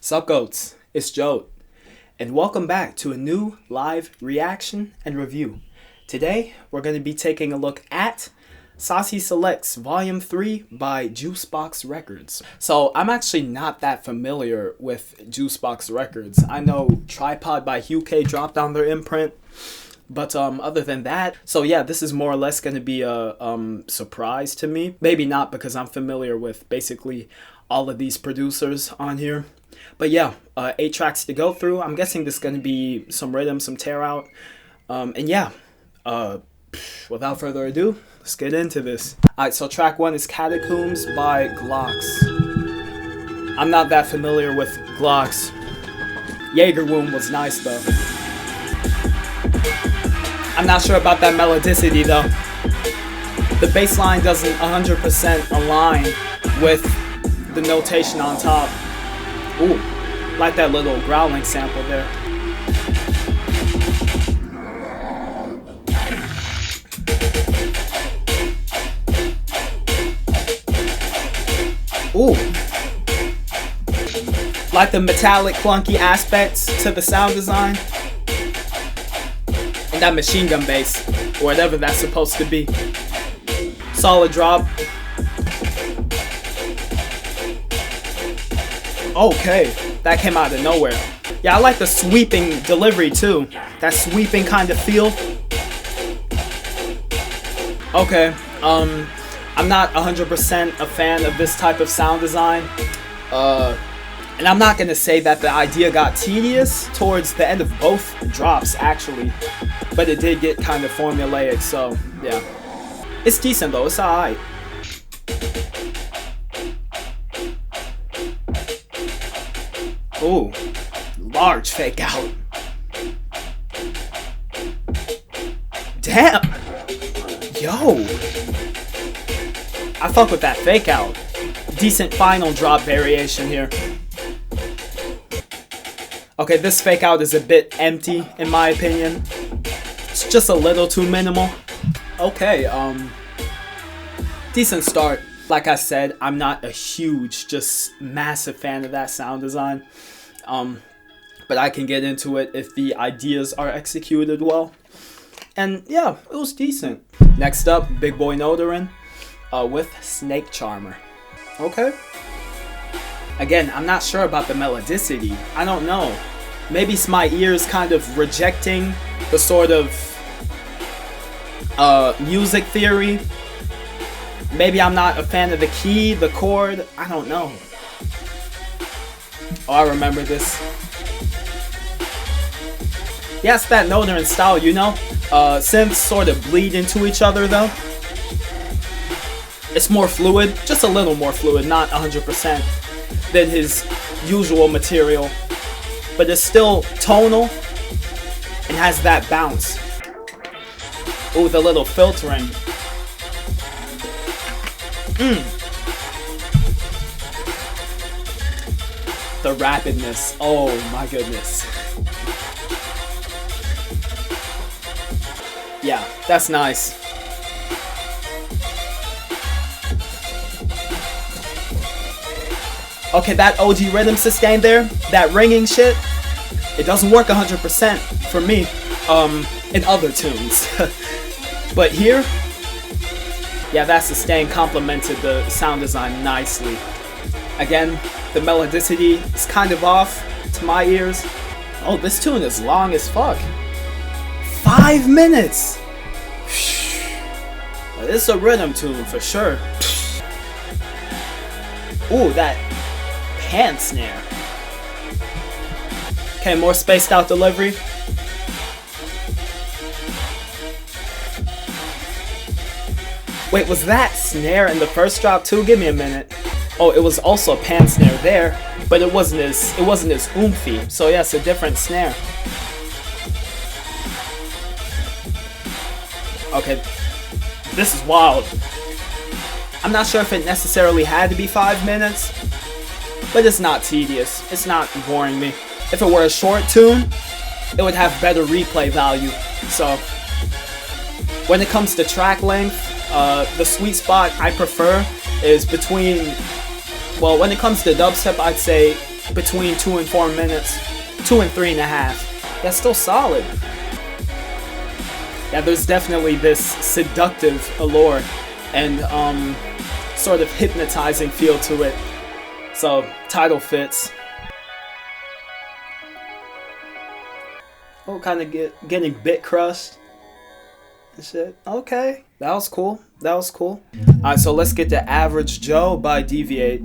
Sup goats, it's JOAT, and welcome back to a new live reaction and review. Today, we're going to be taking a look at Saucy Selects Volume 3 by Juize Box Records. So, I'm actually not that familiar with Juize Box Records. I know Tripod by UK dropped on their imprint, but other than that, so yeah, this is more or less going to be a surprise to me. Maybe not, because I'm familiar with basically all of these producers on here. But yeah, 8 tracks to go through. I'm guessing this is going to be some rhythm, some tear out. And yeah, without further ado, let's get into this. Alright, so track 1 is Catacombs by Glockz. I'm not that familiar with Glockz. Jaeger Womb was nice though. I'm not sure about that melodicity though. The bass line doesn't 100% align with the notation on top. Ooh, like that little growling sample there. Ooh. Like the metallic, clunky aspects to the sound design. And that machine gun bass, or whatever that's supposed to be. Solid drop. Okay, that came out of nowhere. Yeah, I like the sweeping delivery too. That sweeping kind of feel. Okay, I'm not 100% a fan of this type of sound design. And I'm not gonna say that the idea got tedious towards the end of both drops actually. But it did get kind of formulaic, so yeah. It's decent though, it's alright. Ooh, large fake out. Damn! Yo! I fuck with that fake out. Decent final drop variation here. Okay, this fake out is a bit empty in my opinion. It's just a little too minimal. Okay, decent start. Like I said, I'm not a huge, just massive fan of that sound design. But I can get into it if the ideas are executed well. And yeah, it was decent. Next up, Big Boy Notarin with Snake Charmer. Okay. Again, I'm not sure about the melodicity. I don't know. Maybe it's my ears kind of rejecting the sort of music theory. Maybe I'm not a fan of the key, the chord, I don't know. Oh, I remember this. Yeah, it's that Notarin style, you know? Synths sort of bleed into each other though. It's more fluid, just a little more fluid, not 100% than his usual material. But it's still tonal and has that bounce. Ooh, the little filtering. The rapidness, oh my goodness. Yeah, that's nice. Okay, that OG rhythm sustain there, that ringing shit, it doesn't work 100% for me in other tunes. But here, yeah, that sustain complemented the sound design nicely. Again, the melodicity is kind of off to my ears. Oh, this tune is long as fuck. 5 minutes! This is a rhythm tune for sure. Ooh, that pan snare. Okay, more spaced out delivery. Wait, was that snare in the first drop too? Give me a minute. Oh, it was also a pan snare there, but it wasn't as oomphy. So yeah, it's a different snare. Okay, this is wild. I'm not sure if it necessarily had to be 5 minutes, but it's not tedious. It's not boring me. If it were a short tune, it would have better replay value. So when it comes to track length, the sweet spot I prefer is between, well, when it comes to dubstep, I'd say between 2 and 4 minutes, 2 and 3.5. That's still solid. Yeah, there's definitely this seductive allure and sort of hypnotizing feel to it. So, title fits. Oh, kind of getting bit crushed and shit. Okay, that was cool. That was cool. Alright, so let's get to Average Joe by Dveight.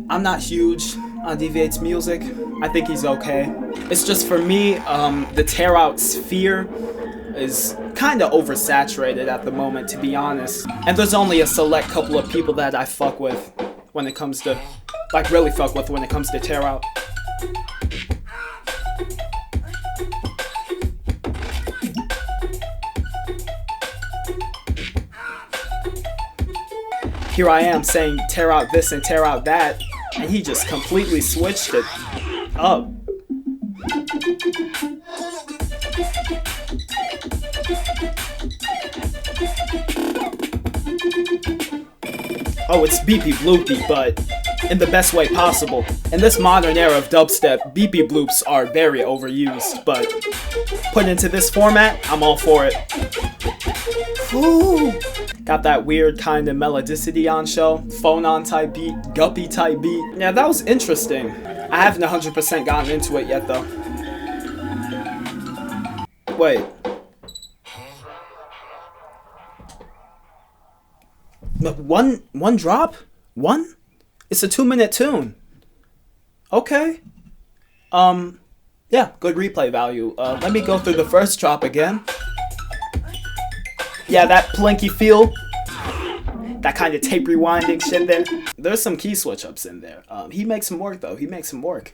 I'm not huge on Dveight's music. I think he's okay. It's just for me, the tear out sphere is kind of oversaturated at the moment, to be honest. And there's only a select couple of people that I fuck with when it comes to, like, really fuck with when it comes to tear out. Here I am saying tear out this and tear out that, and he just completely switched it up. Oh, it's beepy bloopy, but in the best way possible. In this modern era of dubstep, beepy bloops are very overused, but put into this format, I'm all for it. Ooh. Got that weird kind of melodicity on show, phone-on type beat, guppy type beat. Yeah, that was interesting. I haven't 100% gotten into it yet, though. Wait. One drop? One? It's a 2-minute tune. Okay. Yeah, good replay value. Let me go through the first drop again. Yeah, that plinky feel. That kind of tape rewinding shit there. There's some key switch ups in there. He makes some work though. He makes some work.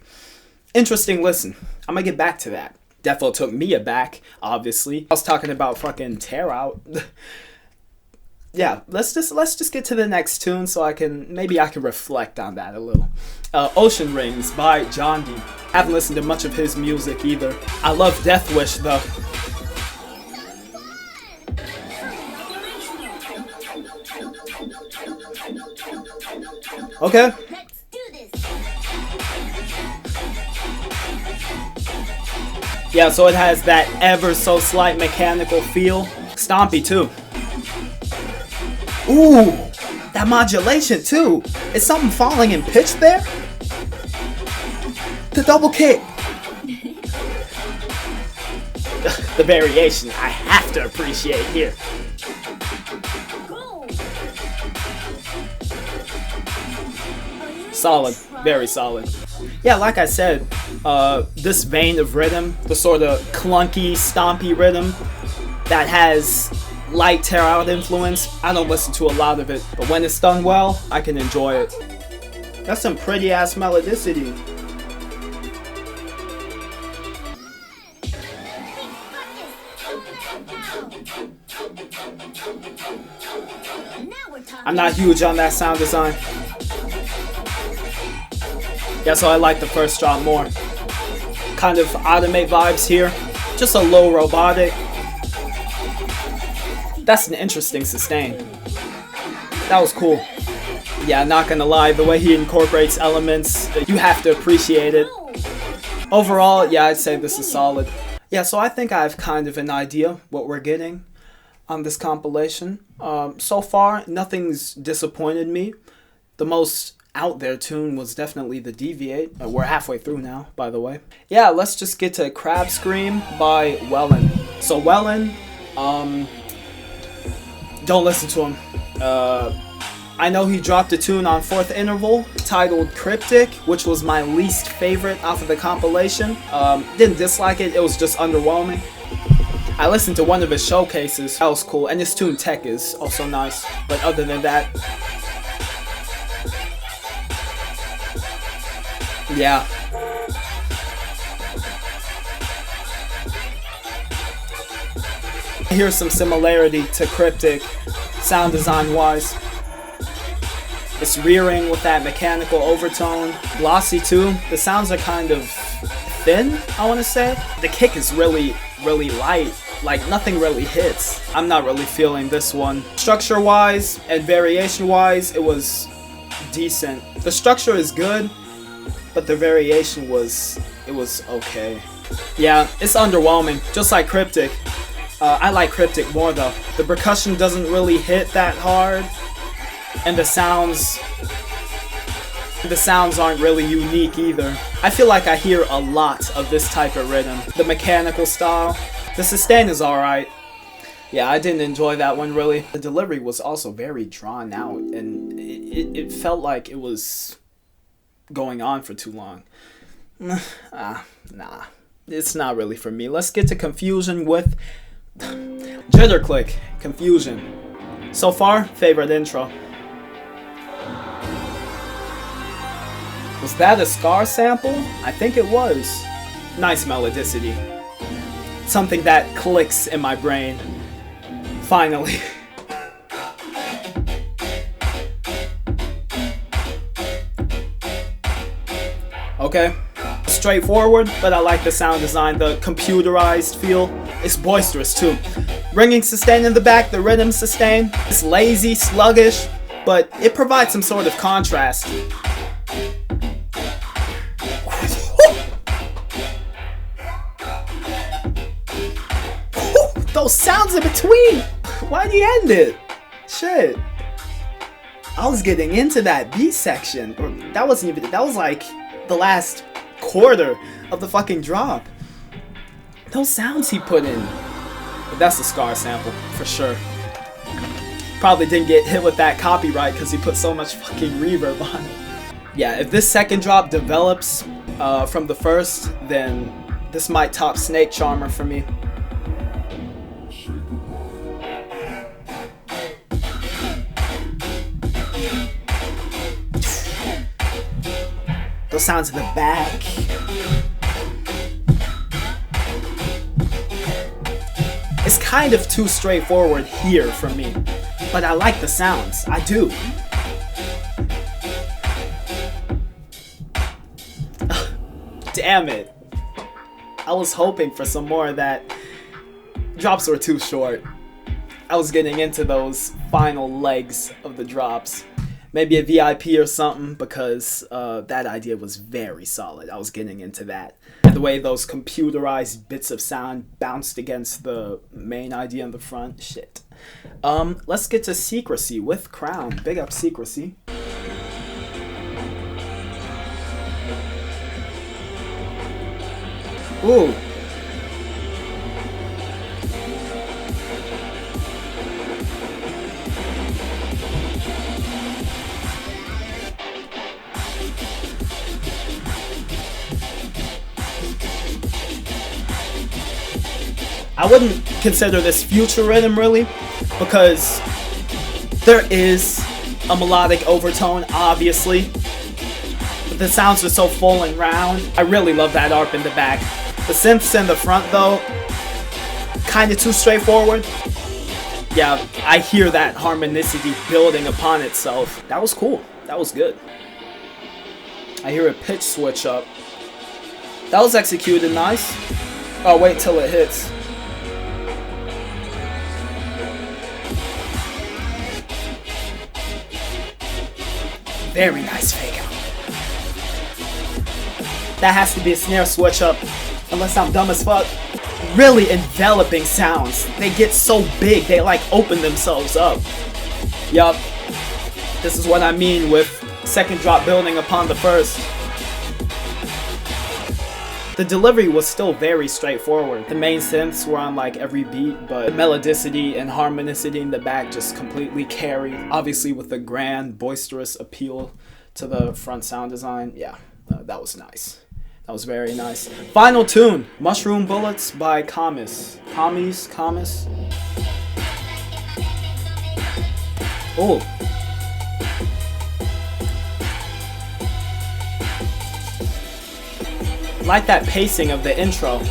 Interesting listen. I'm gonna get back to that. Defo took me aback, obviously. I was talking about fucking tear out. Yeah, let's just get to the next tune so I can reflect on that a little. Ocean Rings by Jandi. Haven't listened to much of his music either. I love Death Wish though. Okay. Yeah, so it has that ever so slight mechanical feel. Stompy too. Ooh, that modulation too. Is something falling in pitch there? The double kick. The variation I have to appreciate here. Solid, very solid. Yeah, like I said, this vein of rhythm, the sort of clunky, stompy rhythm that has light tear out influence, I don't listen to a lot of it, but when it's done well, I can enjoy it. That's some pretty ass melodicity. I'm not huge on that sound design. Yeah, so I like the first drop more. Kind of automate vibes here. Just a low robotic. That's an interesting sustain. That was cool. Yeah, not gonna lie, the way he incorporates elements, you have to appreciate it. Overall, yeah, I'd say this is solid. Yeah, so I think I have kind of an idea what we're getting on this compilation. So far, nothing's disappointed me. The most out there tune was definitely the Dveight. We're halfway through now, by the way. Yeah, let's just get to Crab Scream by Welon. So Welon, don't listen to him. I know he dropped a tune on 4th Interval titled Cryptic, which was my least favorite off of the compilation. Didn't dislike it, it was just underwhelming. I listened to one of his showcases, that was cool, and his tune Tech is also nice, but other than that, yeah. Here's some similarity to Cryptic, sound design wise. It's rearing with that mechanical overtone. Glossy too. The sounds are kind of thin, I want to say. The kick is really light. Like nothing really hits. I'm not really feeling this one. Structure wise and variation wise, it was decent. The structure is good. but the variation was okay. Yeah, it's underwhelming, just like Cryptic. I like Cryptic more though. The percussion doesn't really hit that hard, and the sounds aren't really unique either. I feel like I hear a lot of this type of rhythm. The mechanical style. The sustain is alright. Yeah, I didn't enjoy that one really. The delivery was also very drawn out, and it felt like it was going on for too long. Nah, it's not really for me. Let's get to Confusion with Jitterclick. Confusion. So far, favorite intro. Was that a Scar sample? I think it was. Nice melodicity. Something that clicks in my brain. Finally. Okay. Straightforward, but I like the sound design, the computerized feel. It's boisterous too. Ringing sustain in the back, the rhythm sustain. It's lazy, sluggish, but it provides some sort of contrast. Those sounds in between! Why'd you end it? Shit. I was getting into that beat section. Or that wasn't even, that was like the last quarter of the fucking drop. Those sounds he put in. But that's a Scar sample, for sure. Probably didn't get hit with that copyright because he put so much fucking reverb on it. Yeah, if this second drop develops from the first, then this might top Snake Charmer for me. Those sounds in the back. It's kind of too straightforward here for me, but I like the sounds. I do. Damn it. I was hoping for some more of that. Drops were too short. I was getting into those final legs of the drops. Maybe a VIP or something, because that idea was very solid. I was getting into that. And the way those computerized bits of sound bounced against the main idea in the front, shit. Let's get to Secrecy with Crown. Big up Secrecy. Ooh. I wouldn't consider this future rhythm really, because there is a melodic overtone, obviously, but the sounds are so full and round. I really love that ARP in the back. The synths in the front though, kinda too straightforward. Yeah, I hear that harmonicity building upon itself. That was cool. That was good. I hear a pitch switch up. That was executed nice. Oh, wait till it hits. Very nice fake out. That has to be a snare switch up, unless I'm dumb as fuck. Really enveloping sounds. They get so big, they like open themselves up. Yup. This is what I mean with second drop building upon the first. The delivery was still very straightforward. The main synths were on like every beat, but the melodicity and harmonicity in the back just completely carried. Obviously with the grand, boisterous appeal to the front sound design. Yeah, that was nice. That was very nice. Final tune, Mushroom Bullets by Khamis. Khamis? Oh. Like that pacing of the intro.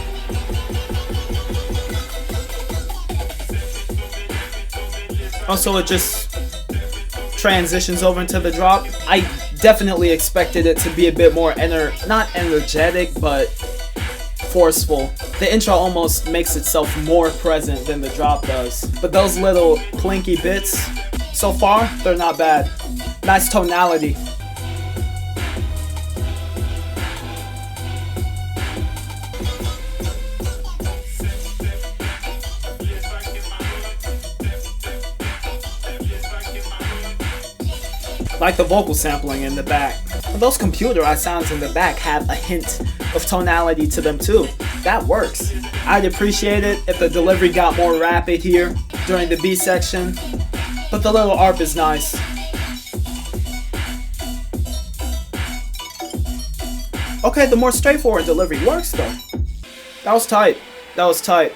Also, it just transitions over into the drop. I definitely expected it to be a bit more not energetic, but forceful. The intro almost makes itself more present than the drop does. But those little clinky bits, so far, they're not bad. Nice tonality. like the vocal sampling in the back. Those computerized sounds in the back have a hint of tonality to them too. That works. I'd appreciate it if the delivery got more rapid here during the B section, but the little ARP is nice. Okay, the more straightforward delivery works though. That was tight. That was tight.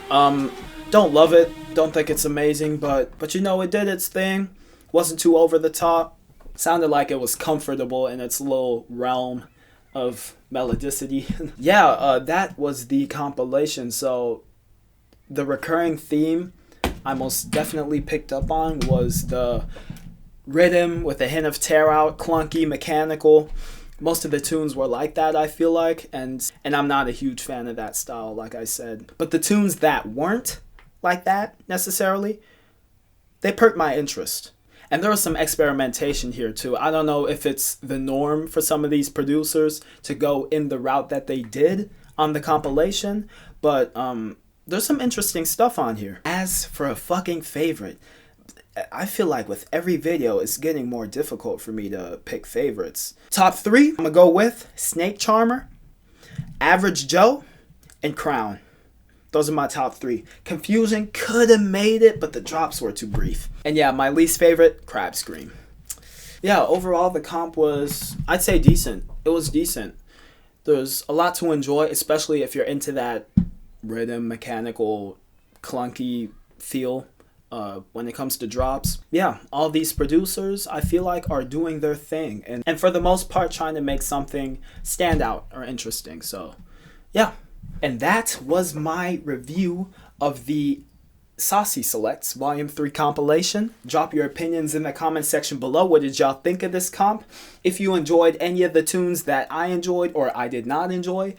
Don't love it. Don't think it's amazing, but you know, it did its thing. Wasn't too over the top. Sounded like it was comfortable in its little realm of melodicity. Yeah, that was the compilation. So the recurring theme I most definitely picked up on was the rhythm with a hint of tear out, clunky, mechanical. Most of the tunes were like that, I feel like, and I'm not a huge fan of that style, like I said. But the tunes that weren't like that necessarily, they perked my interest. And there was some experimentation here too. I don't know if it's the norm for some of these producers to go in the route that they did on the compilation, but there's some interesting stuff on here. As for a fucking favorite, I feel like with every video, it's getting more difficult for me to pick favorites. Top 3, I'm gonna go with Snake Charmer, Average Joe, and Crown. Those are my top 3. Confusion could have made it, but the drops were too brief. And yeah, my least favorite, Crab Scream. Yeah, overall the comp was, I'd say, decent. It was decent. There's a lot to enjoy, especially if you're into that rhythm, mechanical, clunky feel when it comes to drops. Yeah, all these producers, I feel like, are doing their thing. And for the most part, trying to make something stand out or interesting. So, yeah. And that was my review of the Saucy Selects Volume 3 compilation. Drop your opinions in the comment section below. What did y'all think of this comp? If you enjoyed any of the tunes that I enjoyed or I did not enjoy,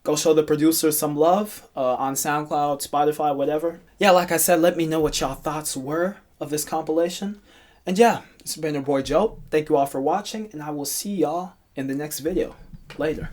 go show the producer some love on SoundCloud, Spotify, whatever. Yeah, like I said, let me know what y'all thoughts were of this compilation. And yeah, this has been your boy JOAT. Thank you all for watching, and I will see y'all in the next video. Later.